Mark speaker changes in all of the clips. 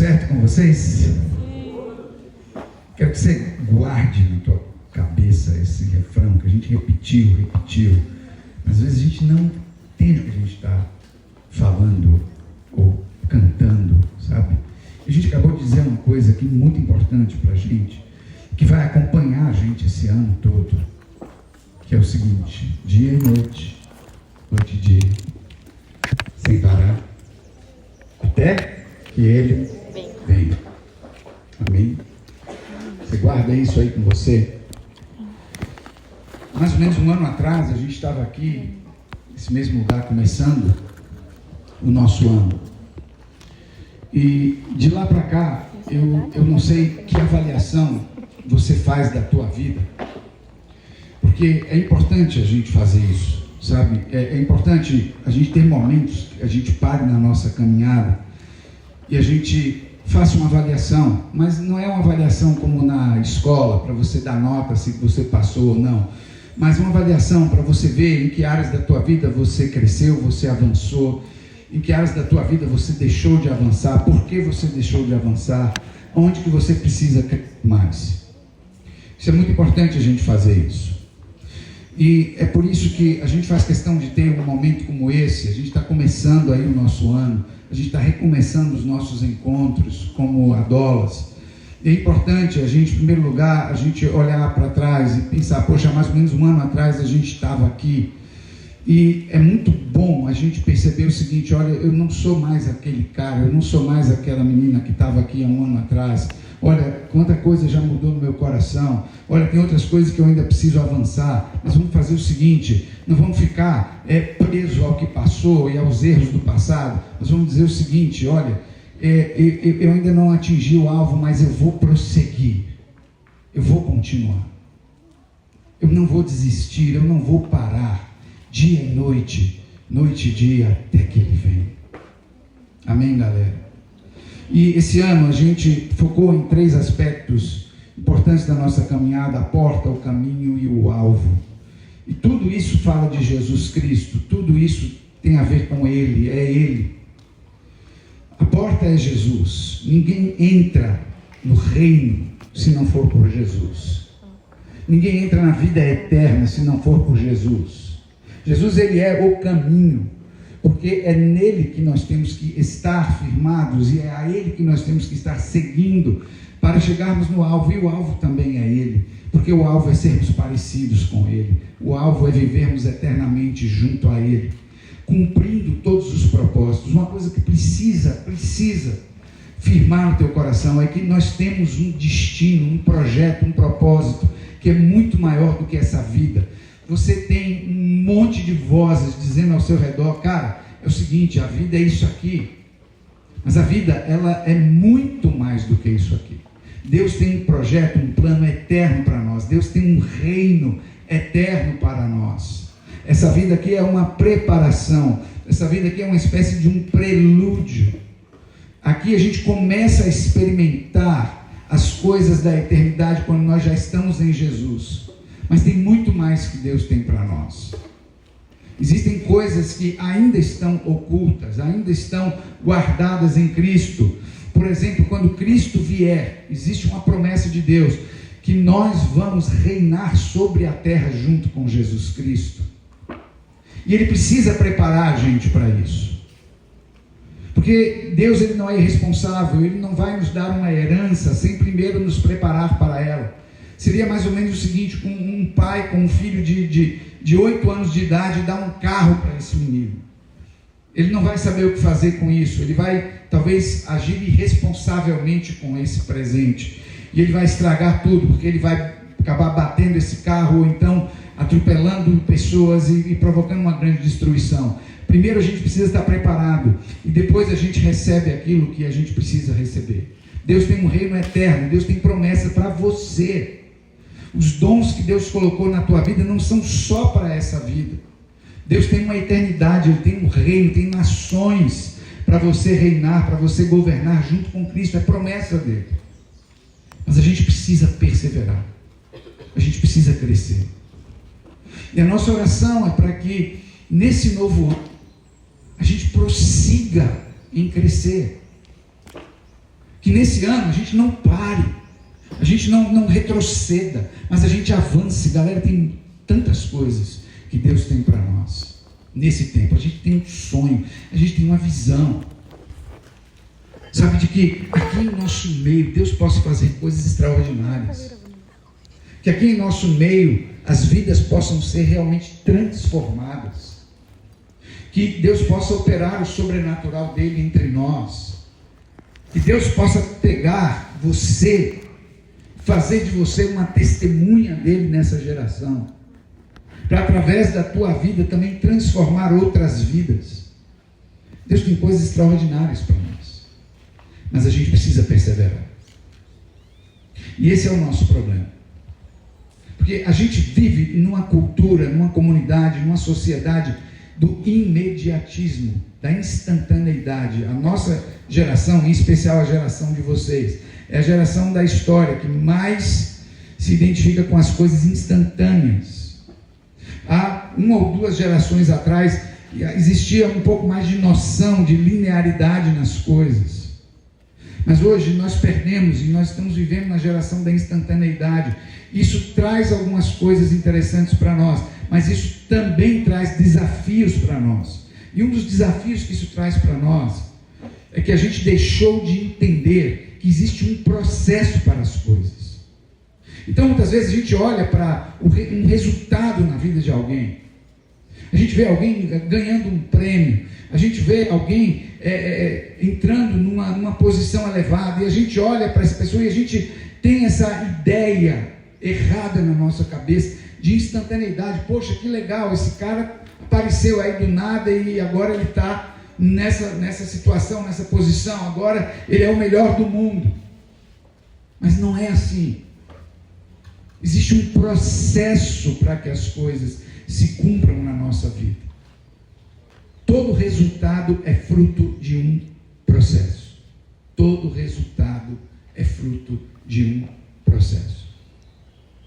Speaker 1: certo com vocês? Quero que você guarde na tua cabeça esse refrão que a gente repetiu. Mas às vezes a gente não entende o que a gente está falando ou cantando, sabe? A gente acabou de dizer uma coisa aqui muito importante para a gente, que vai acompanhar a gente esse ano todo, que é o seguinte: dia e noite, noite e dia, sem parar, até que Ele venha. Amém? Você guarda isso aí com você? Mais ou menos um ano atrás, a gente estava aqui, nesse mesmo lugar, começando o nosso ano. E de lá para cá, eu não sei que avaliação você faz da tua vida, porque é importante a gente fazer isso, sabe? É importante a gente ter momentos que a gente pare na nossa caminhada e a gente faça uma avaliação, mas não é uma avaliação como na escola, para você dar nota se você passou ou não, mas uma avaliação para você ver em que áreas da tua vida você cresceu, você avançou, em que áreas da tua vida você deixou de avançar, por que você deixou de avançar, onde que você precisa crescer mais. Isso é muito importante a gente fazer isso. E é por isso que a gente faz questão de ter um momento como esse. A gente está começando aí o nosso ano, a gente está recomeçando os nossos encontros como Adolas. E é importante a gente, em primeiro lugar, a gente olhar para trás e pensar, poxa, mais ou menos um ano atrás a gente estava aqui. E é muito bom a gente perceber o seguinte: olha, eu não sou mais aquele cara, eu não sou mais aquela menina que estava aqui há um ano atrás. Olha, quanta coisa já mudou no meu coração. Olha, tem outras coisas que eu ainda preciso avançar. Mas vamos fazer o seguinte: não vamos ficar preso ao que passou e aos erros do passado. Nós vamos dizer o seguinte: olha, eu ainda não atingi o alvo, mas eu vou prosseguir. Eu vou continuar. Eu não vou desistir, eu não vou parar. Dia e noite, noite e dia, até que Ele vem. Amém, galera? E esse ano a gente focou em 3 aspectos importantes da nossa caminhada: a porta, o caminho e o alvo. E tudo isso fala de Jesus Cristo, tudo isso tem a ver com Ele, é Ele. A porta é Jesus. Ninguém entra no reino se não for por Jesus. Ninguém entra na vida eterna se não for por Jesus. Jesus, Ele é o caminho, porque é nele que nós temos que estar firmados e é a Ele que nós temos que estar seguindo para chegarmos no alvo. E o alvo também é Ele, porque o alvo é sermos parecidos com Ele. O alvo é vivermos eternamente junto a Ele, cumprindo todos os propósitos. Uma coisa que precisa firmar no teu coração é que nós temos um destino, um projeto, um propósito que é muito maior do que essa vida. Você tem um monte de vozes dizendo ao seu redor: cara, é o seguinte, a vida é isso aqui. Mas a vida, ela é muito mais do que isso aqui. Deus tem um projeto, um plano eterno para nós. Deus tem um reino eterno para nós. Essa vida aqui é uma preparação. Essa vida aqui é uma espécie de um prelúdio. Aqui a gente começa a experimentar as coisas da eternidade quando nós já estamos em Jesus. Mas tem muito mais que Deus tem para nós. Existem coisas que ainda estão ocultas, ainda estão guardadas em Cristo. Por exemplo, quando Cristo vier, existe uma promessa de Deus, que nós vamos reinar sobre a terra junto com Jesus Cristo. E Ele precisa preparar a gente para isso. Porque Deus, Ele não é irresponsável, Ele não vai nos dar uma herança sem primeiro nos preparar para ela. Seria mais ou menos o seguinte: com um pai com um filho de 8 anos de idade dá um carro para esse menino. Ele não vai saber o que fazer com isso. Ele vai talvez agir irresponsavelmente com esse presente. E ele vai estragar tudo, porque ele vai acabar batendo esse carro ou então atropelando pessoas e provocando uma grande destruição. Primeiro a gente precisa estar preparado e depois a gente recebe aquilo que a gente precisa receber. Deus tem um reino eterno, Deus tem promessa para você. Os dons que Deus colocou na tua vida não são só para essa vida. Deus tem uma eternidade, Ele tem um reino, tem nações para você reinar, para você governar junto com Cristo. É promessa dele. Mas a gente precisa perseverar. A gente precisa crescer. E a nossa oração é para que nesse novo ano a gente prossiga em crescer. Que nesse ano a gente não pare, a gente não retroceda, mas a gente avance. Galera, tem tantas coisas que Deus tem para nós nesse tempo. A gente tem um sonho, a gente tem uma visão, sabe, de que aqui em nosso meio Deus possa fazer coisas extraordinárias, que aqui em nosso meio as vidas possam ser realmente transformadas, que Deus possa operar o sobrenatural dele entre nós, que Deus possa pegar você, fazer de você uma testemunha dele nessa geração, para através da tua vida também transformar outras vidas. Deus tem coisas extraordinárias para nós, mas a gente precisa perseverar. E esse é o nosso problema, porque a gente vive numa cultura, numa comunidade, numa sociedade do imediatismo, da instantaneidade. A nossa geração, em especial a geração de vocês, é a geração da história que mais se identifica com as coisas instantâneas. Há uma ou duas gerações atrás existia um pouco mais de noção de linearidade nas coisas, mas hoje nós perdemos e nós estamos vivendo na geração da instantaneidade. Isso traz algumas coisas interessantes para nós, mas isso também traz desafios para nós. E um dos desafios que isso traz para nós é que a gente deixou de entender que existe um processo para as coisas. Então, muitas vezes a gente olha para um resultado na vida de alguém. A gente vê alguém ganhando um prêmio, a gente vê alguém entrando numa posição elevada, e a gente olha para essa pessoa e a gente tem essa ideia errada na nossa cabeça de instantaneidade. Poxa, que legal, esse cara apareceu aí do nada e agora ele está nessa situação, nessa posição, agora ele é o melhor do mundo. Mas não é assim. Existe um processo para que as coisas se cumpram na nossa vida. Todo resultado é fruto de um processo. Todo resultado é fruto de um processo.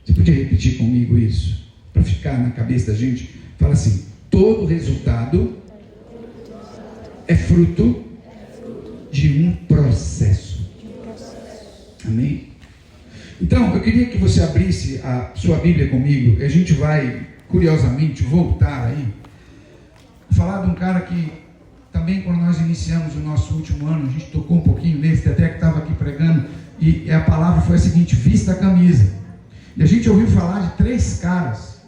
Speaker 1: Você podia repetir comigo isso? Para ficar na cabeça da gente? Fala assim: todo resultado é fruto de um processo. Amém? Então, eu queria que você abrisse a sua Bíblia comigo. A gente vai, curiosamente, voltar aí, falar de um cara que também, quando nós iniciamos o nosso último ano, a gente tocou um pouquinho nesse, até que estava aqui pregando, e a palavra foi a seguinte: vista a camisa. E a gente ouviu falar de 3 caras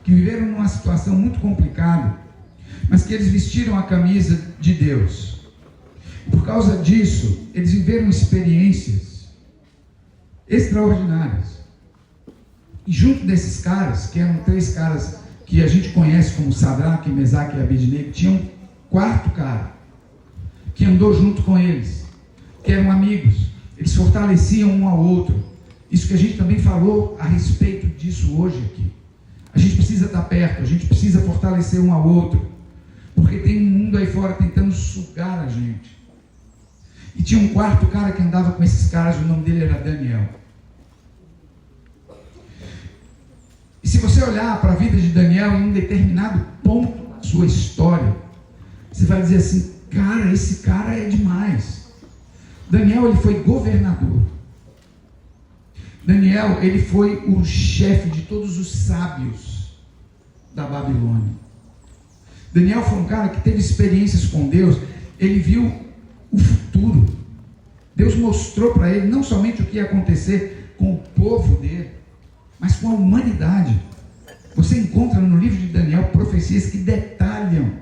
Speaker 1: que viveram numa situação muito complicada, mas que eles vestiram a camisa de Deus. Por causa disso, eles viveram experiências extraordinárias. E junto desses caras, que eram 3 caras que a gente conhece como Sadraque, Mesaque e Abednego, tinha um 4º cara que andou junto com eles, que eram amigos. Eles fortaleciam um ao outro. Isso que a gente também falou a respeito disso hoje aqui. A gente precisa estar perto, a gente precisa fortalecer um ao outro, porque tem um mundo aí fora tentando sugar a gente. E tinha um 4º cara que andava com esses caras, o nome dele era Daniel. E se você olhar para a vida de Daniel em um determinado ponto da sua história, você vai dizer assim: cara, esse cara é demais. Daniel, ele foi governador. Daniel, ele foi o chefe de todos os sábios da Babilônia. Daniel foi um cara que teve experiências com Deus. Ele viu o futuro. Deus mostrou para ele não somente o que ia acontecer com o povo dele, mas com a humanidade. Você encontra no livro de Daniel profecias que detalham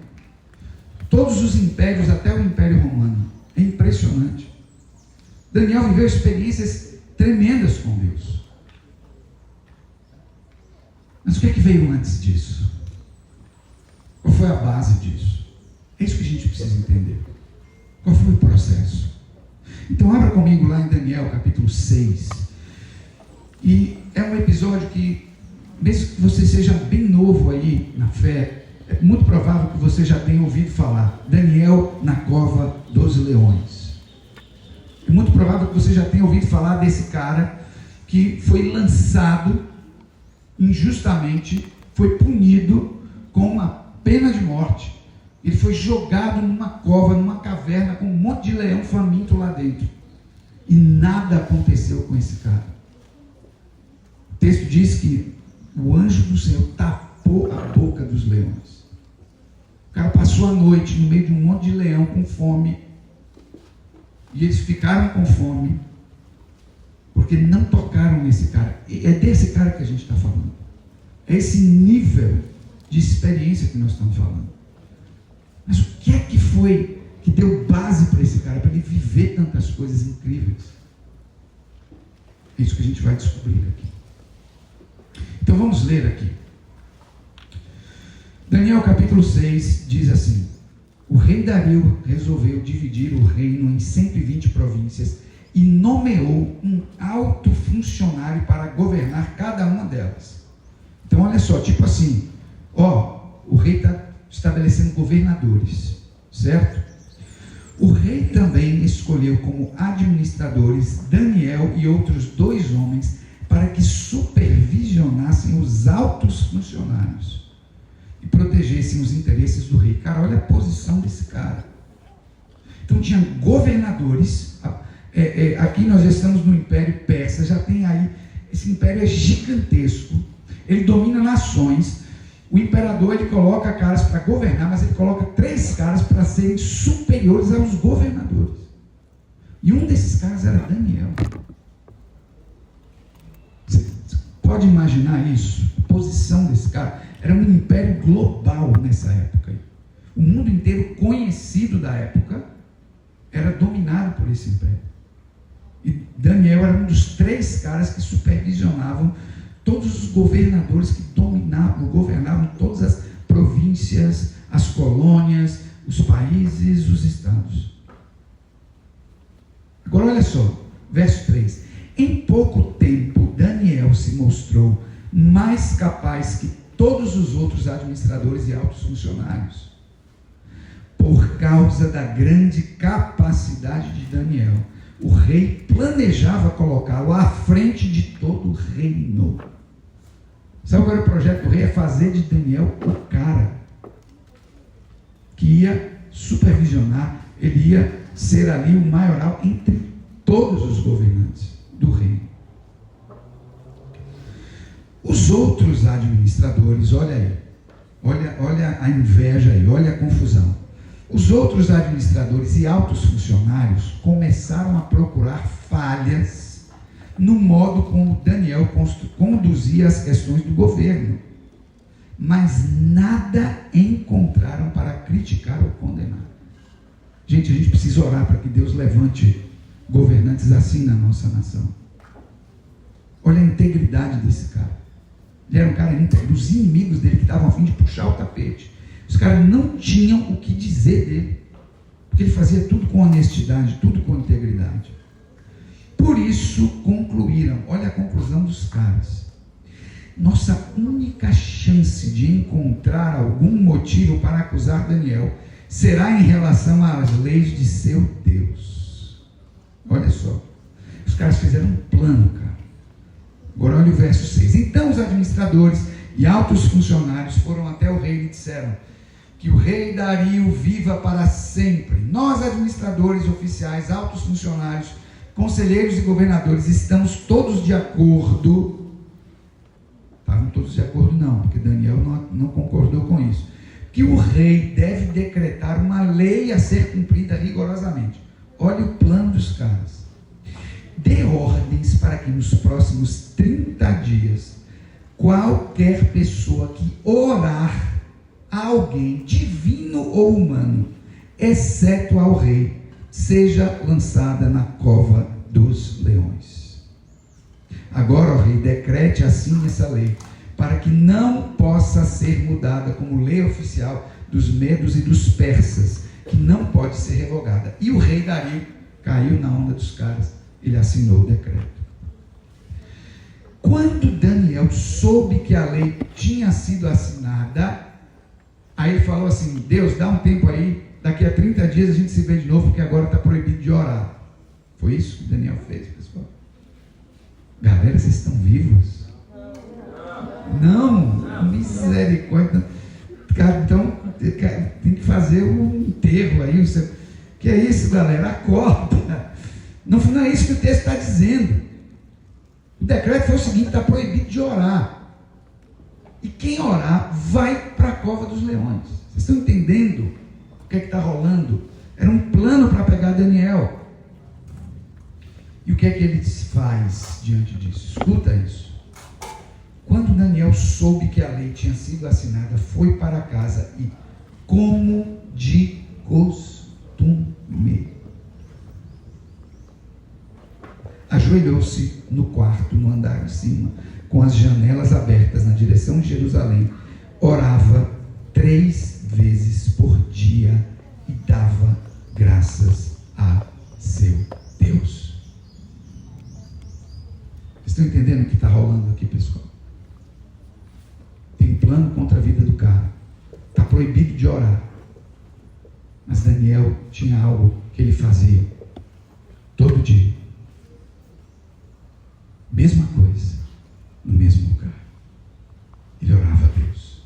Speaker 1: todos os impérios, até o Império Romano. É impressionante. Daniel viveu experiências tremendas com Deus. Mas o que é que veio antes disso? Qual foi a base disso? É isso que a gente precisa entender. Qual foi o processo? Então abra comigo lá em Daniel capítulo 6. E é um episódio que, mesmo que você seja bem novo aí na fé, é muito provável que você já tenha ouvido falar. Daniel na cova dos leões. É muito provável que você já tenha ouvido falar desse cara que foi lançado injustamente, foi punido com uma pena de morte. Ele foi jogado numa cova, numa caverna, com um monte de leão faminto lá dentro. E nada aconteceu com esse cara. O texto diz que o anjo do Senhor tapou a boca dos leões. O cara passou a noite no meio de um monte de leão com fome. E eles ficaram com fome porque não tocaram nesse cara. É desse cara que a gente está falando. É esse nível de experiência que nós estamos falando. Mas o que é que foi que deu base para esse cara, para ele viver tantas coisas incríveis? É isso que a gente vai descobrir aqui. Então vamos ler aqui. Daniel capítulo 6 diz assim: o rei Dario resolveu dividir o reino em 120 províncias e nomeou um alto funcionário para governar cada uma delas. Então olha só, tipo assim, o rei está estabelecendo governadores, certo? O rei também escolheu como administradores Daniel e outros 2 homens para que supervisionassem os altos funcionários e protegessem os interesses do rei. Cara, olha a posição desse cara. Então tinha governadores. Aqui nós já estamos no Império Persa, já tem aí, esse império é gigantesco, ele domina nações. O imperador, ele coloca caras para governar, mas ele coloca 3 caras para serem superiores aos governadores. E um desses caras era Daniel. Você pode imaginar isso? A posição desse cara. Era um império global nessa época. O mundo inteiro conhecido da época era dominado por esse império. E Daniel era um dos 3 caras que supervisionavam todos os governadores que governavam todas as províncias, as colônias, os países, os estados. Agora olha só, verso 3. Em pouco tempo, Daniel se mostrou mais capaz que todos os outros administradores e altos funcionários. Por causa da grande capacidade de Daniel, o rei planejava colocá-lo à frente de todo o reino. Sabe qual era o projeto do rei? É fazer de Daniel o cara que ia supervisionar, ele ia ser ali o maioral entre todos os governantes do reino. Os outros administradores, olha aí, olha a inveja aí, olha a confusão. Os outros administradores e altos funcionários começaram a procurar falhas no modo como Daniel conduzia as questões do governo, mas nada encontraram para criticar ou condenar. Gente, a gente precisa orar para que Deus levante governantes assim na nossa nação. Olha a integridade desse cara. Ele era um cara íntegro. Os inimigos dele que estavam a fim de puxar o tapete, os caras não tinham o que dizer dele, porque ele fazia tudo com honestidade, tudo com integridade. Por isso concluíram, olha a conclusão dos caras: nossa única chance de encontrar algum motivo para acusar Daniel será em relação às leis de seu Deus. Olha só, os caras fizeram um plano, cara. Agora olha o verso 6. Então os administradores e altos funcionários foram até o rei e disseram: que o rei Dario viva para sempre. Nós, administradores, oficiais, altos funcionários, conselheiros e governadores, estamos todos de acordo. Estavam todos de acordo não, porque Daniel não concordou com isso. Que o rei deve decretar uma lei a ser cumprida rigorosamente. Olha o plano dos caras. Dê ordens para que nos próximos 30 dias, qualquer pessoa que orar a alguém, divino ou humano, exceto ao rei, seja lançada na cova dos leões. Agora, ó rei, decrete assim essa lei, para que não possa ser mudada como lei oficial dos medos e dos persas, que não pode ser revogada. E o rei Dario caiu na onda dos caras, ele assinou o decreto. Quando Daniel soube que a lei tinha sido assinada, aí ele falou assim: Deus, dá um tempo aí, daqui a 30 dias a gente se vê de novo, porque agora está proibido de orar. Foi isso que Daniel fez, pessoal. Galera, vocês estão vivos? Não, misericórdia. Cara, então tem que fazer um enterro aí. Que é isso, galera? Acorda. Não é isso que o texto está dizendo. O decreto foi o seguinte: está proibido de orar. E quem orar vai para a cova dos leões. Vocês estão entendendo o que é que está rolando? Era um plano para pegar Daniel. E o que é que ele faz diante disso? Escuta isso. Quando Daniel soube que a lei tinha sido assinada, foi para casa e, como de costume, ajoelhou-se no quarto, no andar de cima, com as janelas abertas na direção de Jerusalém, orava 3 vezes por dia e dava graças a seu Deus. Estão entendendo o que está rolando aqui, pessoal? Tem um plano contra a vida do cara. Está proibido de orar. Mas Daniel tinha algo que ele fazia todo dia. Mesma coisa, no mesmo lugar. Ele orava a Deus.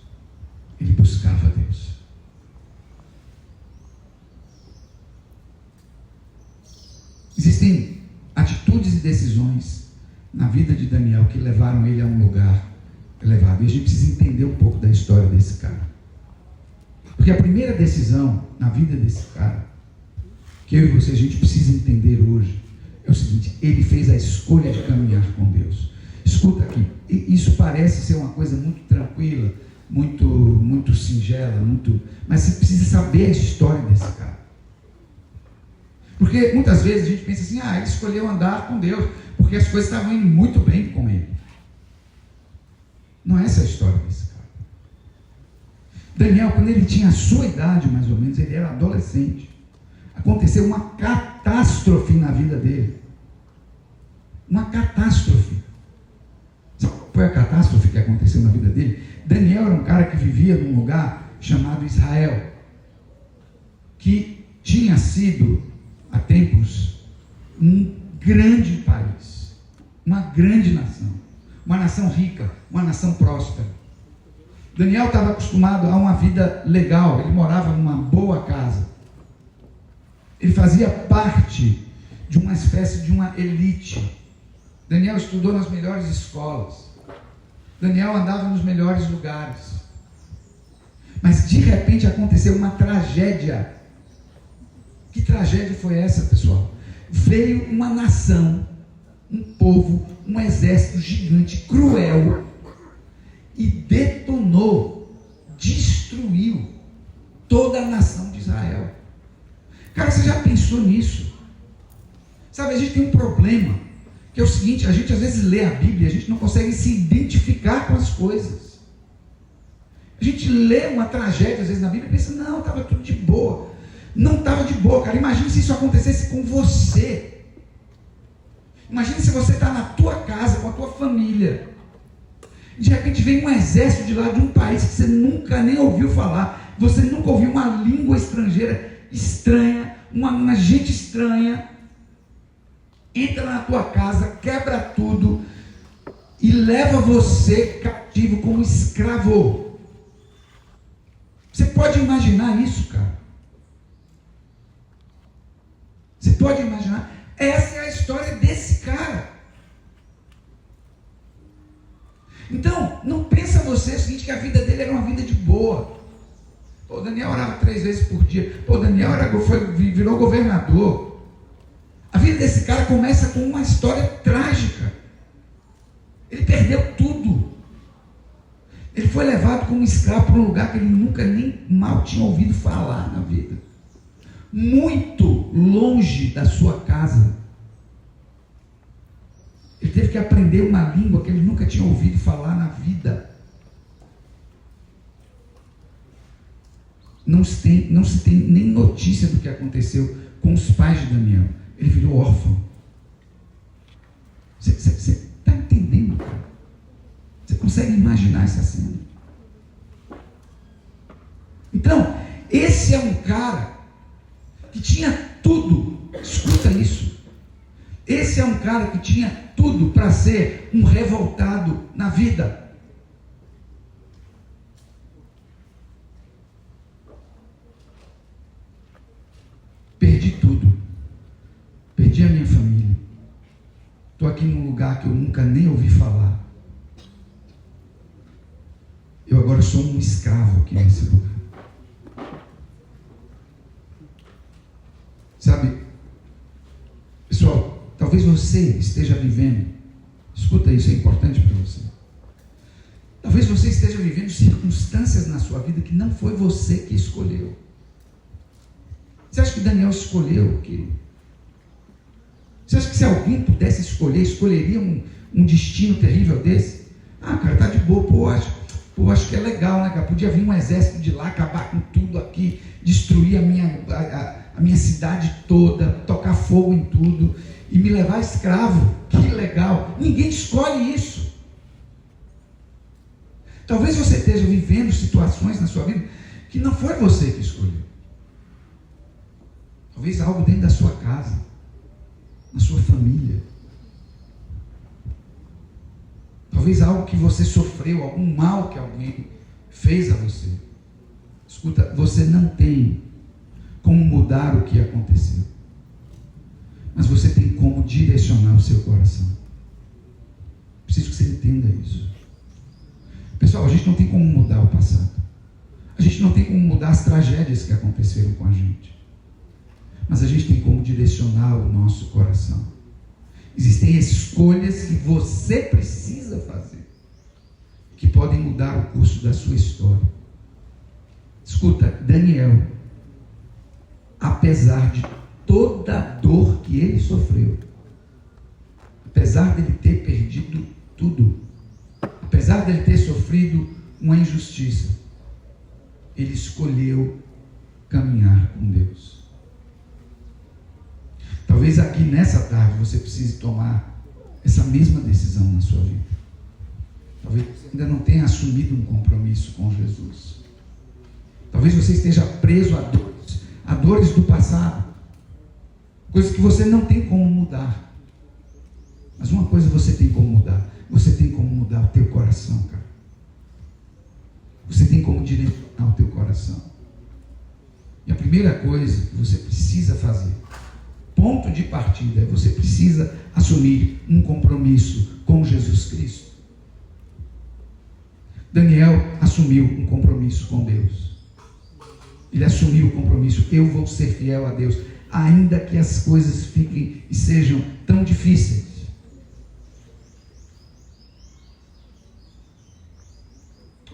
Speaker 1: Ele buscava a Deus. Existem atitudes e decisões na vida de Daniel que levaram ele a um lugar elevado. E a gente precisa entender um pouco da história desse cara. Porque a primeira decisão na vida desse cara, que eu e você a gente precisa entender hoje, é o seguinte: ele fez a escolha de caminhar com Deus. Escuta aqui, isso parece ser uma coisa muito tranquila, muito singela, mas você precisa saber a história desse cara. Porque muitas vezes a gente pensa assim: ele escolheu andar com Deus, porque as coisas estavam indo muito bem com ele. Não é essa a história desse cara. Daniel, quando ele tinha a sua idade, mais ou menos, ele era adolescente. Aconteceu uma catástrofe na vida dele. Uma catástrofe. Sabe qual foi a catástrofe que aconteceu na vida dele? Daniel era um cara que vivia num lugar chamado Israel, que tinha sido, há tempos, um grande país, uma grande nação, uma nação rica, uma nação próspera. Daniel estava acostumado a uma vida legal, ele morava numa boa casa. Ele fazia parte de uma espécie de uma elite. Daniel estudou nas melhores escolas. Daniel andava nos melhores lugares. Mas de repente aconteceu uma tragédia. Que tragédia foi essa, pessoal? Veio uma nação, um povo, um exército gigante, cruel, e detonou, destruiu toda a nação de Israel. Cara, você já pensou nisso? Sabe, a gente tem um problema, que é o seguinte: a gente às vezes lê a Bíblia e a gente não consegue se identificar com as coisas. A gente lê uma tragédia às vezes na Bíblia e pensa: não, estava tudo de boa. Não estava de boa, cara. Imagina se isso acontecesse com você. Imagina se você está na tua casa, com a tua família, e de repente vem um exército de lá de um país que você nunca nem ouviu falar. Você nunca ouviu uma língua estrangeira estranha, uma gente estranha, entra na tua casa, quebra tudo e leva você cativo como escravo. Você pode imaginar isso, cara? Você pode imaginar? Essa é a história desse cara. Então, não pensa você o seguinte, que a vida dele era uma vida de boa. Pô, Daniel orava 3 vezes por dia. Pô, Daniel virou governador. A vida desse cara começa com uma história trágica. Ele perdeu tudo. Ele foi levado como escravo para um lugar que ele nunca nem mal tinha ouvido falar na vida. Muito longe da sua casa. Ele teve que aprender uma língua que ele nunca tinha ouvido falar na vida. Não se tem nem notícia do que aconteceu com os pais de Daniel. Ele virou órfão. Você está entendendo, cara? Você consegue imaginar essa cena? Então, esse é um cara que tinha tudo. Escuta isso. Esse é um cara que tinha tudo para ser um revoltado na vida. Perdi tudo. Perdi a minha família. lugar que eu nunca nem ouvi falar. Eu agora sou um escravo aqui nesse lugar. Sabe, pessoal, talvez você esteja vivendo, escuta isso, é importante para você. Talvez você esteja vivendo circunstâncias na sua vida que não foi você que escolheu. Você acha que Daniel escolheu aquilo? Você acha que se alguém pudesse escolher, escolheria um destino terrível desse? Ah, cara, tá de boa, acho que é legal, né, cara? Podia vir um exército de lá, acabar com tudo aqui, destruir a minha cidade toda, tocar fogo em tudo e me levar escravo. Que legal! Ninguém escolhe isso. Talvez você esteja vivendo situações na sua vida que não foi você que escolheu. Talvez algo dentro da sua casa, na sua família. Talvez algo que você sofreu, algum mal que alguém fez a você. Escuta, você não tem como mudar o que aconteceu, mas você tem como direcionar o seu coração. Preciso que você entenda isso. Pessoal, a gente não tem como mudar o passado. A gente não tem como mudar as tragédias que aconteceram com a gente. Mas a gente tem como direcionar o nosso coração. Existem escolhas que você precisa fazer, que podem mudar o curso da sua história. Escuta, Daniel, apesar de toda a dor que ele sofreu, apesar dele ter perdido tudo, apesar dele ter sofrido uma injustiça, ele escolheu caminhar com Deus. Talvez aqui nessa tarde você precise tomar essa mesma decisão na sua vida. Talvez você ainda não tenha assumido um compromisso com Jesus. Talvez você esteja preso a dores do passado, coisas que você não tem como mudar. Mas uma coisa você tem como mudar: você tem como mudar o teu coração, cara. Você tem como direcionar o teu coração. E a primeira coisa que você precisa fazer, ponto de partida, é você precisa assumir um compromisso com Jesus Cristo. Daniel assumiu um compromisso com Deus. Ele assumiu o compromisso: eu vou ser fiel a Deus, ainda que as coisas fiquem e sejam tão difíceis.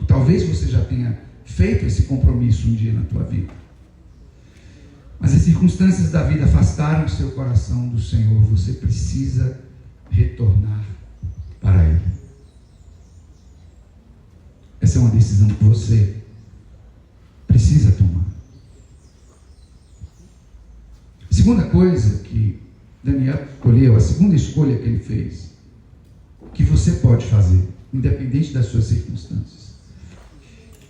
Speaker 1: Talvez você já tenha feito esse compromisso um dia na tua vida, mas as circunstâncias da vida afastaram o seu coração do Senhor. Você precisa retornar para Ele. Essa é uma decisão que você precisa tomar. A segunda coisa que Daniel escolheu, a segunda escolha que ele fez, que você pode fazer, independente das suas circunstâncias,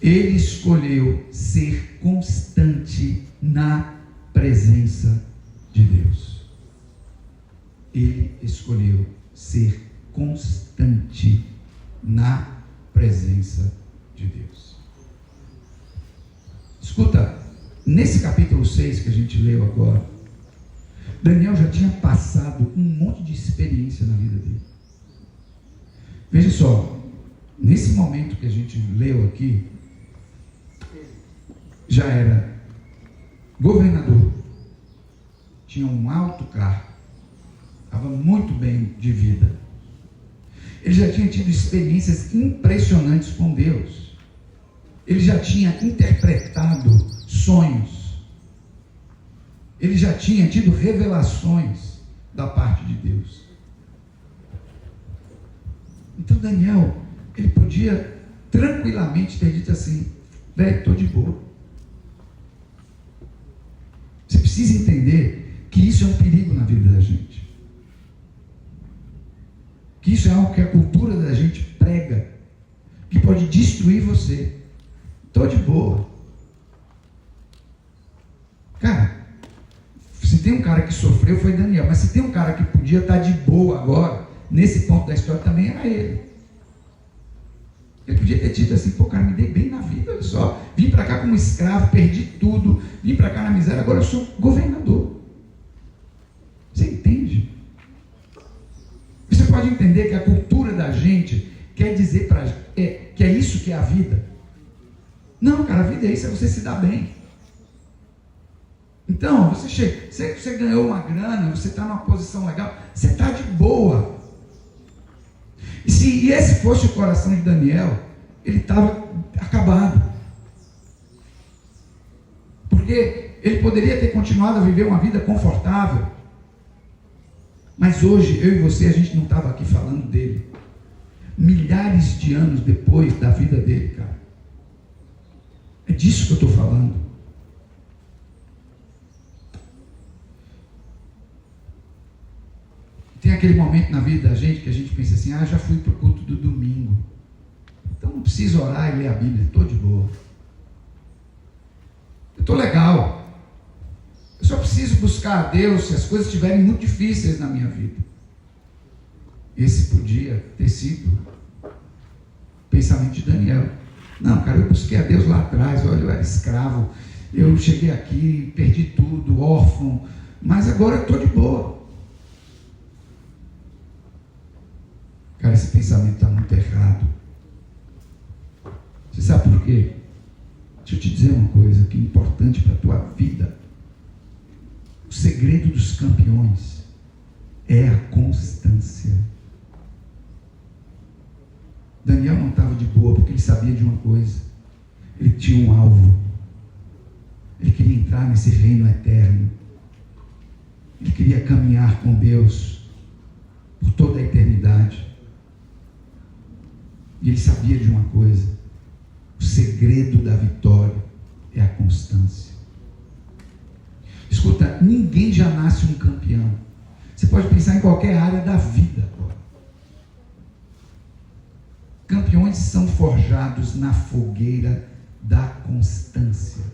Speaker 1: ele escolheu ser constante na presença de Deus. Ele escolheu ser constante na presença de Deus. Escuta, nesse capítulo 6 que a gente leu agora, Daniel já tinha passado um monte de experiência na vida dele. Veja só, nesse momento que a gente leu aqui, já era governador, tinha um alto cargo, estava muito bem de vida. Ele já tinha tido experiências impressionantes com Deus. Ele já tinha interpretado sonhos. Ele já tinha tido revelações da parte de Deus. Então Daniel, ele podia tranquilamente ter dito assim: velho, estou de boa. Você precisa entender que isso é um perigo na vida da gente. Que isso é algo que a cultura da gente prega, que pode destruir você. Estou de boa. Cara, se tem um cara que sofreu, foi Daniel. Mas se tem um cara que podia estar de boa agora, nesse ponto da história, também era ele. Ele podia ter dito assim: pô, cara, me dei bem na vida, olha só, vim para cá como escravo, perdi tudo, vim para cá na miséria, agora eu sou governador. Você entende? Você pode entender cara, a vida é isso, é você se dar bem. Então, você ganhou uma grana, você está numa posição legal, você está de boa. E se esse fosse o coração de Daniel, ele estava acabado. Porque ele poderia ter continuado a viver uma vida confortável. Mas hoje, eu e você, a gente não estava aqui falando dele. Milhares de anos depois da vida dele, cara. É disso que eu estou falando. Tem aquele momento na vida da gente que a gente pensa assim, já fui para o culto do domingo. Então não preciso orar e ler a Bíblia, estou de boa. Eu estou legal. Eu só preciso buscar a Deus se as coisas estiverem muito difíceis na minha vida. Esse podia ter sido o pensamento de Daniel. Não, cara, eu busquei a Deus lá atrás, olha, eu era escravo, eu cheguei aqui, perdi tudo, órfão, mas agora eu estou de boa. Cara, esse pensamento está muito errado. Você sabe por quê? Deixa eu te dizer uma coisa que é importante para a tua vida. O segredo dos campeões é a constância. Daniel não estava de boa porque ele sabia de uma coisa. Ele tinha um alvo. Ele queria entrar nesse reino eterno. Ele queria caminhar com Deus por toda a eternidade. E ele sabia de uma coisa: o segredo da vitória é a constância. Escuta, ninguém já nasce um campeão. Você pode pensar em qualquer área da vida agora. Campeões são forjados na fogueira da constância.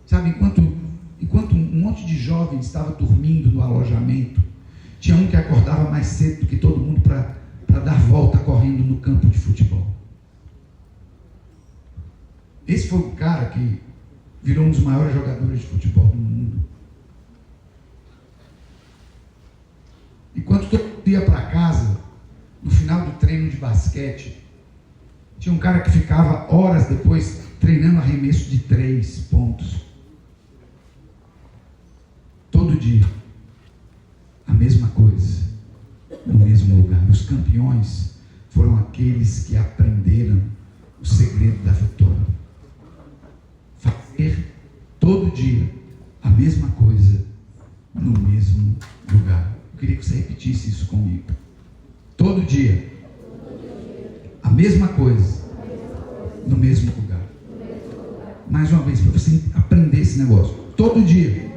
Speaker 1: Sabe, enquanto um monte de jovens estava dormindo no alojamento, tinha um que acordava mais cedo do que todo mundo para dar volta correndo no campo de futebol. Esse foi o cara que virou um dos maiores jogadores de futebol do mundo. Enquanto todo mundo ia para casa, no final do treino de basquete, tinha um cara que ficava horas depois treinando arremesso de 3 pontos. Todo dia. A mesma coisa. No mesmo lugar. Os campeões foram aqueles que aprenderam o segredo da vitória. Fazer todo dia a mesma coisa no mesmo lugar. Eu queria que você repetisse isso comigo. Todo dia a mesma coisa no mesmo lugar. Mais uma vez, para você aprender esse negócio. Todo dia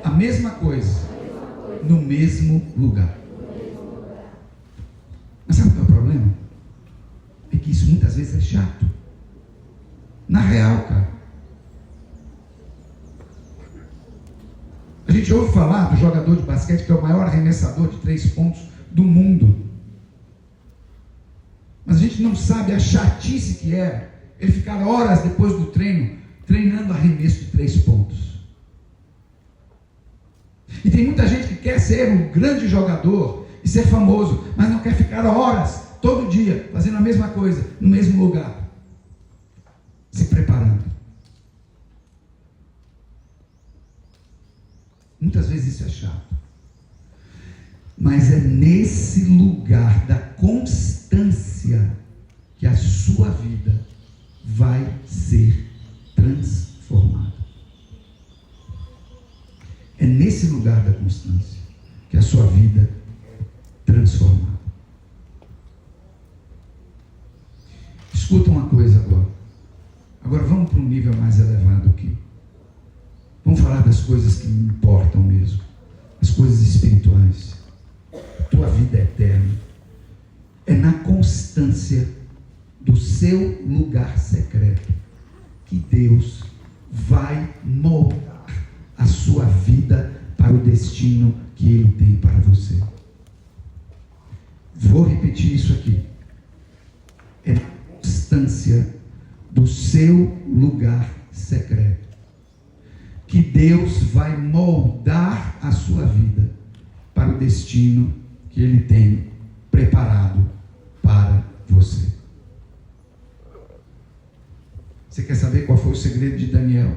Speaker 1: a mesma coisa no mesmo lugar. Mas sabe qual é o problema? É que isso muitas vezes é chato. Na real, cara. A gente ouve falar do jogador de basquete que é o maior arremessador de 3 pontos do mundo. Mas a gente não sabe a chatice que é ele ficar horas depois do treino treinando arremesso de 3 pontos. E tem muita gente que quer ser um grande jogador e ser famoso, mas não quer ficar horas, todo dia, fazendo a mesma coisa, no mesmo lugar, se preparando. Muitas vezes isso é chato, mas é nesse lugar da constância que a sua vida vai ser transformada. É nesse lugar da constância que a sua vida é transformada. Escuta uma coisa agora. Agora vamos para um nível mais elevado aqui. Vamos falar das coisas que me importam mesmo. As coisas espirituais. A tua vida é eterna. É na constância do seu lugar secreto que Deus vai moldar a sua vida para o destino que Ele tem para você. Vou repetir isso aqui. É na constância do seu lugar secreto que Deus vai moldar a sua vida para o destino que Ele tem preparado para você. Você quer saber qual foi o segredo de Daniel?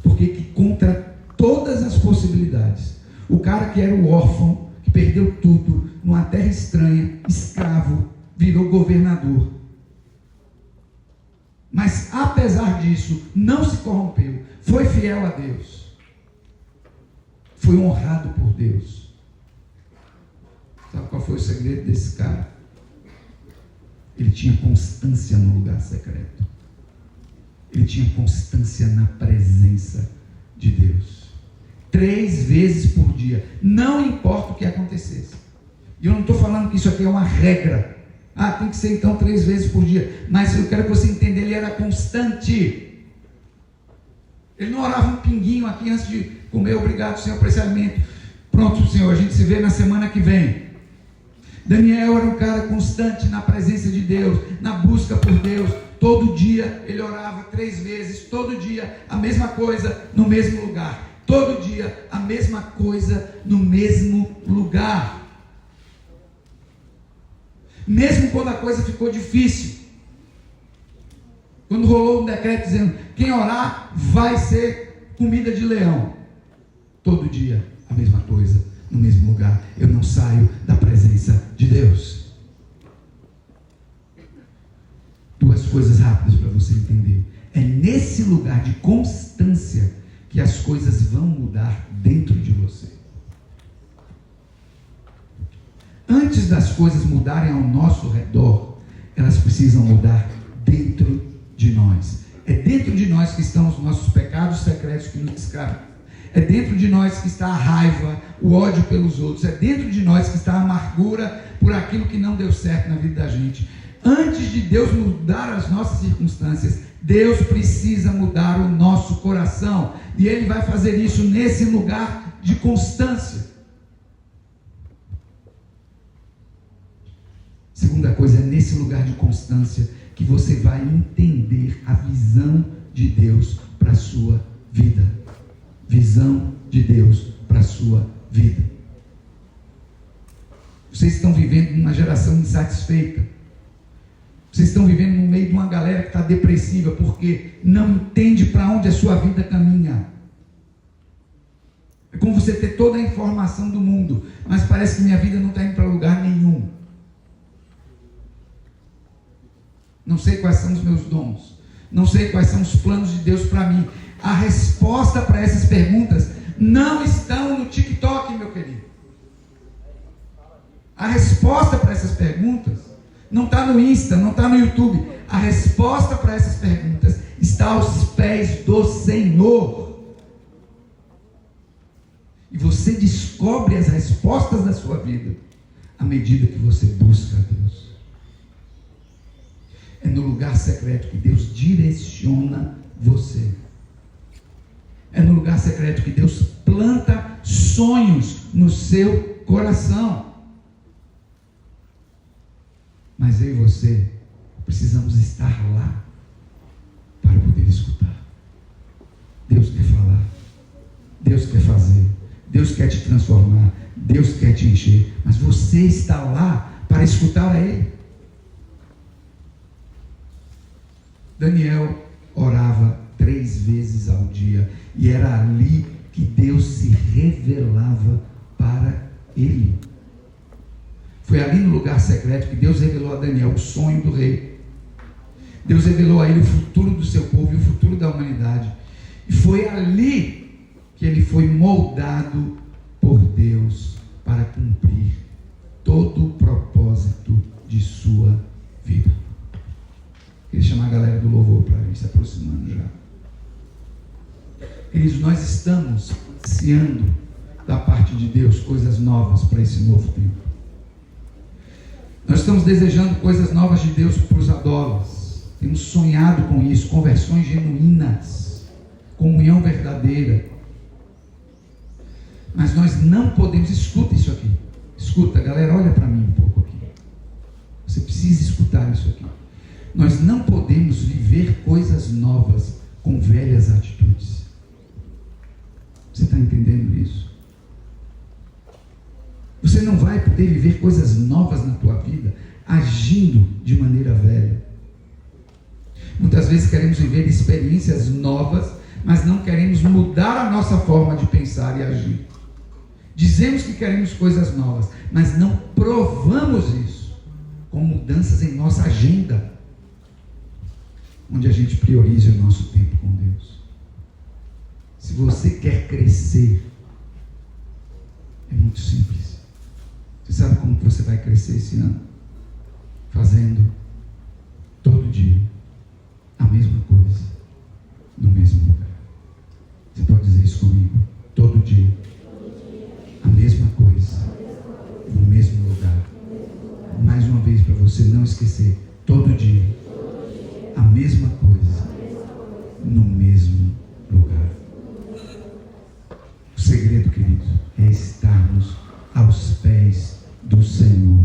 Speaker 1: Porque que contra todas as possibilidades, o cara que era o órfão, que perdeu tudo, numa terra estranha, escravo, virou governador. Mas apesar disso, não se corrompeu, foi fiel a Deus, foi honrado por Deus. Sabe qual foi o segredo desse cara? Ele tinha constância no lugar secreto. Ele tinha constância na presença de Deus. 3 vezes por dia. Não importa o que acontecesse. E eu não estou falando que isso aqui é uma regra. Tem que ser então 3 vezes por dia. Mas eu quero que você entenda, ele era constante. Ele não orava um pinguinho aqui antes de comer. Obrigado, Senhor, por esse alimento. Pronto, Senhor, a gente se vê na semana que vem. Daniel era um cara constante na presença de Deus, na busca por Deus. Todo dia ele orava 3 vezes, todo dia a mesma coisa no mesmo lugar. Todo dia a mesma coisa no mesmo lugar. Mesmo quando a coisa ficou difícil. Quando rolou um decreto dizendo, quem orar vai ser comida de leão. Todo dia a mesma coisa no mesmo lugar. Eu não saio da presença de Deus. 2 coisas rápidas para você entender. É nesse lugar de constância que as coisas vão mudar dentro de você. Antes das coisas mudarem ao nosso redor, elas precisam mudar dentro de nós. É dentro de nós que estão os nossos pecados secretos que nos escravizam. É dentro de nós que está a raiva, o ódio pelos outros. É dentro de nós que está a amargura por aquilo que não deu certo na vida da gente. Antes de Deus mudar as nossas circunstâncias, Deus precisa mudar o nosso coração. E Ele vai fazer isso nesse lugar de constância. Segunda coisa, é nesse lugar de constância que você vai entender a visão de Deus para a sua vida. Visão de Deus para a sua vida. Vocês estão vivendo numa geração insatisfeita. Vocês estão vivendo no meio de uma galera que está depressiva porque não entende para onde a sua vida caminha. É como você ter toda a informação do mundo, mas parece que minha vida não está indo para lugar nenhum. Não sei quais são os meus dons. Não sei quais são os planos de Deus para mim. A resposta para essas perguntas não estão no TikTok, meu querido. A resposta para essas perguntas não está no Insta, não está no YouTube. A resposta para essas perguntas está aos pés do Senhor. E você descobre as respostas da sua vida à medida que você busca a Deus. É no lugar secreto que Deus direciona você. É no lugar secreto que Deus planta sonhos no seu coração. Mas eu e você precisamos estar lá para poder escutar. Deus quer falar. Deus quer fazer. Deus quer te transformar. Deus quer te encher. Mas você está lá para escutar a Ele. Daniel orava 3 vezes ao dia. E era ali que Deus se revelava para ele. Foi ali no lugar secreto que Deus revelou a Daniel o sonho do rei. Deus revelou a ele o futuro do seu povo e o futuro da humanidade. E foi ali que ele foi moldado por Deus para cumprir todo o propósito de sua vida. Queria chamar a galera do louvor para ir se aproximando já. Queridos, nós estamos ansiando da parte de Deus coisas novas para esse novo tempo. Nós estamos desejando coisas novas de Deus para os adólescentes. Temos sonhado com isso, conversões genuínas, comunhão verdadeira. Mas nós não podemos, escuta isso aqui. Escuta, galera, olha para mim um pouco aqui. Você precisa escutar isso aqui. Nós não podemos viver coisas novas com velhas atitudes. Você está entendendo isso? Você não vai poder viver coisas novas na tua vida agindo de maneira velha. Muitas vezes queremos viver experiências novas, mas não queremos mudar a nossa forma de pensar e agir. Dizemos que queremos coisas novas, mas não provamos isso com mudanças em nossa agenda, onde a gente prioriza o nosso tempo com Deus. Se você quer crescer, é muito simples. Você sabe como que você vai crescer esse ano? Fazendo todo dia a mesma coisa, no mesmo lugar. Você pode dizer isso comigo? Todo dia a mesma coisa, no mesmo lugar. Mais uma vez, para você não esquecer, todo dia a mesma coisa, no mesmo lugar. O segredo, queridos, é estarmos aos pés do Senhor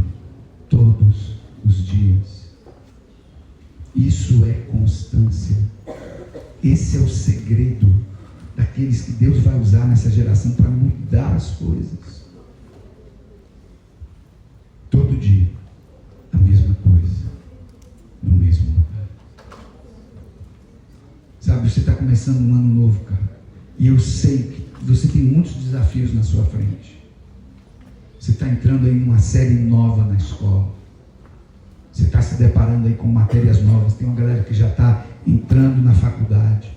Speaker 1: todos os dias. Isso é constância. Esse é o segredo daqueles que Deus vai usar nessa geração para mudar as coisas. Todo dia a mesma coisa, no mesmo lugar. Sabe, você está começando um ano novo, cara, e eu sei que você tem muitos desafios na sua frente. Você está entrando aí numa série nova na escola. Você está se deparando aí com matérias novas. Tem uma galera que já está entrando na faculdade.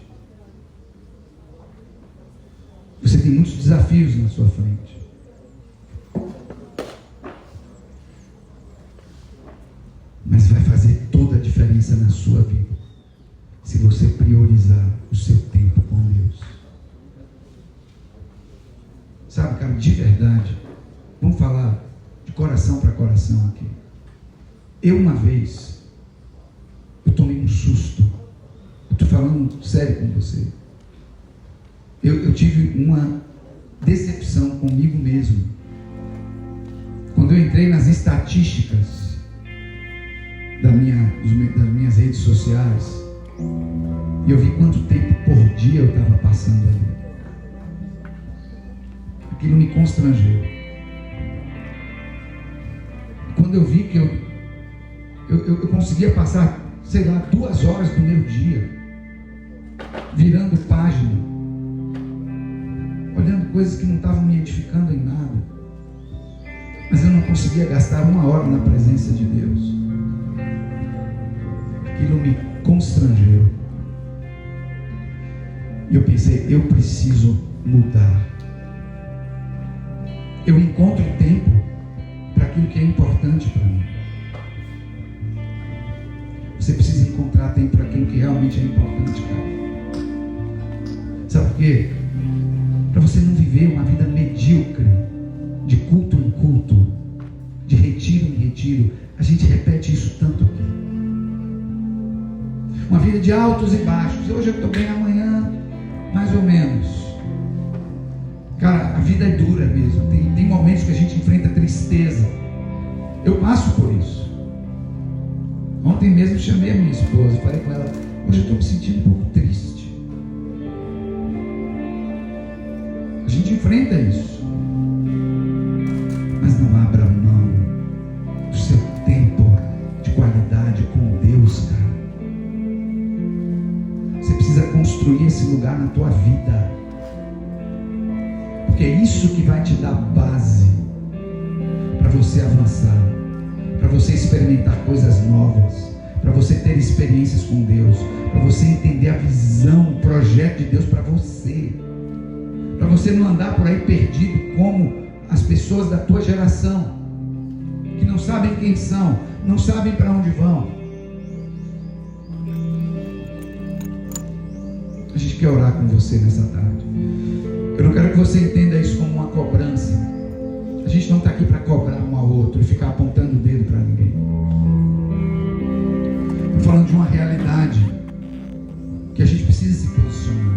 Speaker 1: Você tem muitos desafios na sua frente. Mas vai fazer toda a diferença na sua vida se você priorizar o seu tempo com Deus. Sabe, cara, de verdade, vamos falar de coração para coração aqui. Eu uma vez, eu tomei um susto. Eu estou falando sério com você. Eu tive uma decepção comigo mesmo. Quando eu entrei nas estatísticas das minhas redes sociais, e eu vi quanto tempo por dia eu estava passando ali. Aquilo me constrangeu. Quando eu vi que eu conseguia passar, sei lá, 2 horas do meu dia virando página, olhando coisas que não estavam me edificando em nada, mas eu não conseguia gastar 1 hora na presença de Deus. Aquilo me constrangeu. E eu pensei, eu preciso mudar. Eu encontro tempo para aquilo que é importante para mim. Você precisa encontrar tempo para aquilo que realmente é importante, cara. Sabe por quê? Para você não viver uma vida medíocre, de culto em culto, de retiro em retiro. A gente repete isso tanto aqui. Uma vida de altos e baixos. Hoje eu estou bem, amanhã mais ou menos. Cara, a vida é dura mesmo. Tem momentos que a gente enfrenta tristeza. Eu passo por isso. Ontem mesmo chamei a minha esposa e falei com ela, hoje eu estou me sentindo um pouco triste. A gente enfrenta isso. Mas não abra mão do seu tempo de qualidade com Deus, cara. Você precisa construir esse lugar na tua vida. Porque é isso que vai te dar base para você avançar, para você experimentar coisas novas, para você ter experiências com Deus, para você entender a visão, o projeto de Deus para você não andar por aí perdido como as pessoas da tua geração, que não sabem quem são, não sabem para onde vão. A gente quer orar com você nessa tarde. Eu não quero que você entenda isso como uma cobrança. A gente não está aqui para cobrar um ao outro e ficar apontando o dedo para ninguém. Estou falando de uma realidade que a gente precisa se posicionar.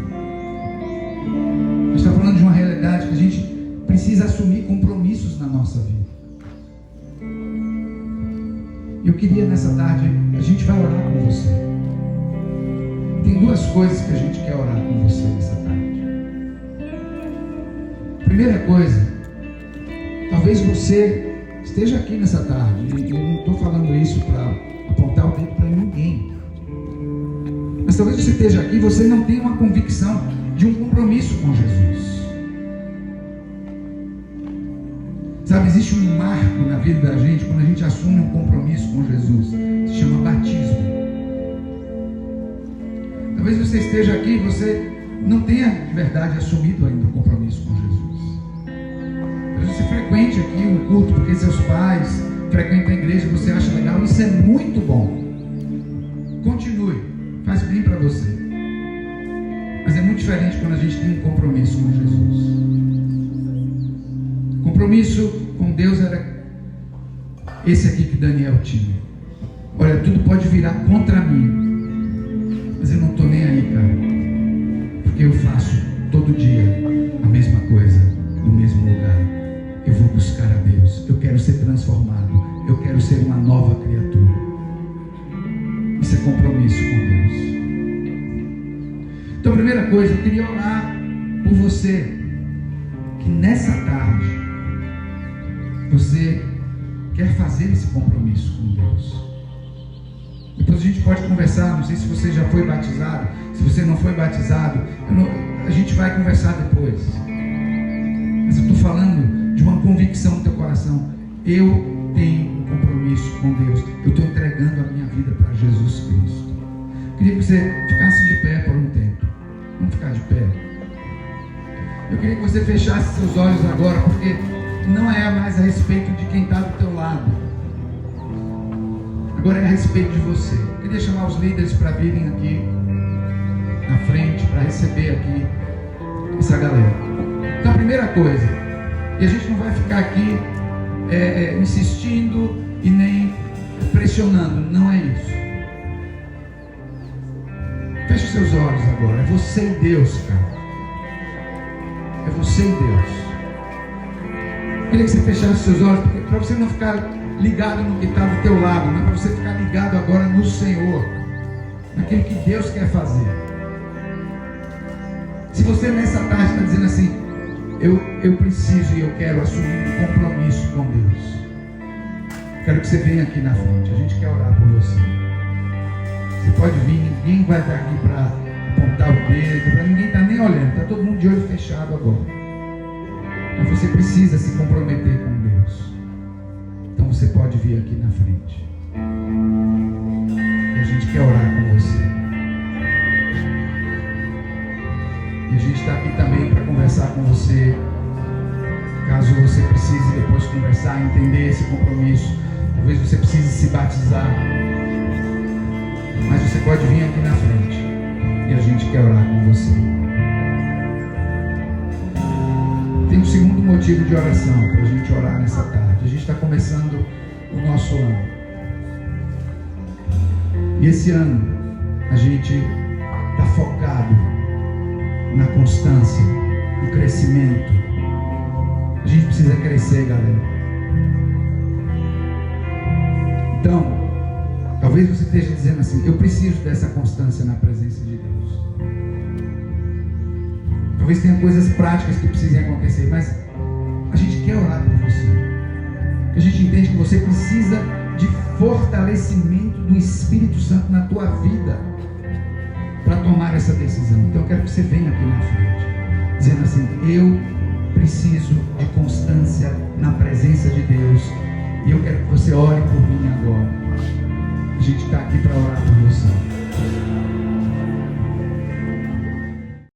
Speaker 1: A gente está falando de uma realidade que a gente precisa assumir compromissos na nossa vida. E eu queria nessa tarde, a gente vai orar com você. Tem 2 coisas que a gente quer orar com você nessa tarde. Primeira coisa, talvez você esteja aqui nessa tarde, e eu não estou falando isso para apontar o dedo para ninguém, Mas talvez você esteja aqui e você não tenha uma convicção de um compromisso com Jesus. Sabe, existe um marco na vida da gente quando a gente assume um compromisso com Jesus. Se chama batismo. Talvez você esteja aqui e você não tenha de verdade assumido ainda o compromisso com Jesus. Talvez você frequente aqui um culto porque seus pais frequentam a igreja, você acha legal. Isso é muito bom. Continue, faz bem para você. Mas é muito diferente quando a gente tem um compromisso com Jesus. Compromisso com Deus era esse aqui que Daniel tinha. Olha, tudo pode virar contra mim, mas eu não estou nem aí, cara, porque eu faço todo dia a mesma coisa, no mesmo lugar. Eu vou buscar a Deus, eu quero ser transformado, eu quero ser uma nova criatura. Isso é compromisso com Deus. Então, a primeira coisa, eu queria orar por você, que nessa tarde você quer fazer esse compromisso com Deus. Depois a gente pode conversar. Não sei se você já foi batizado. Se você não foi batizado, a gente vai conversar depois. Mas eu estou falando de uma convicção no teu coração. Eu tenho um compromisso com Deus. Eu estou entregando a minha vida para Jesus Cristo. Eu queria que você ficasse de pé por um tempo. Vamos ficar de pé. Eu queria que você fechasse seus olhos agora, porque não é mais a respeito de quem está do teu lado. Agora é a respeito de você. Eu queria chamar os líderes para virem aqui na frente, para receber aqui essa galera. Então, a primeira coisa, e a gente não vai ficar aqui insistindo e nem pressionando, não é isso. Feche os seus olhos agora. É você e Deus, cara. É você e Deus. Eu queria que você fechasse os seus olhos, para você não ficar ligado no que está do teu lado, mas para você ficar ligado agora no Senhor, naquilo que Deus quer fazer. Se você nessa tarde está dizendo assim, eu preciso e eu quero assumir um compromisso com Deus, quero que você venha aqui na frente. A gente quer orar por você. Você pode vir, ninguém vai estar aqui para apontar o dedo, para ninguém estar nem olhando, está todo mundo de olho fechado agora. Mas você precisa se comprometer com Deus. Então você pode vir aqui na frente. E a gente quer orar com você. E a gente está aqui também para conversar com você. Caso você precise depois conversar, entender esse compromisso. Talvez você precise se batizar. Mas você pode vir aqui na frente. E a gente quer orar com você. Tem um segundo motivo de oração para a gente orar nessa tarde. A gente está começando o nosso ano. E esse ano a gente está focado na constância, no crescimento. A gente precisa crescer, galera. Então, talvez você esteja dizendo assim, eu preciso dessa constância na presença de Deus. Talvez tenha coisas práticas que precisem acontecer, mas a gente quer orar por você. A gente entende que você precisa de fortalecimento do Espírito Santo na tua vida para tomar essa decisão. Então eu quero que você venha aqui na frente, dizendo assim, eu preciso de constância na presença de Deus. E eu quero que você ore por mim agora. A gente está aqui para orar por você.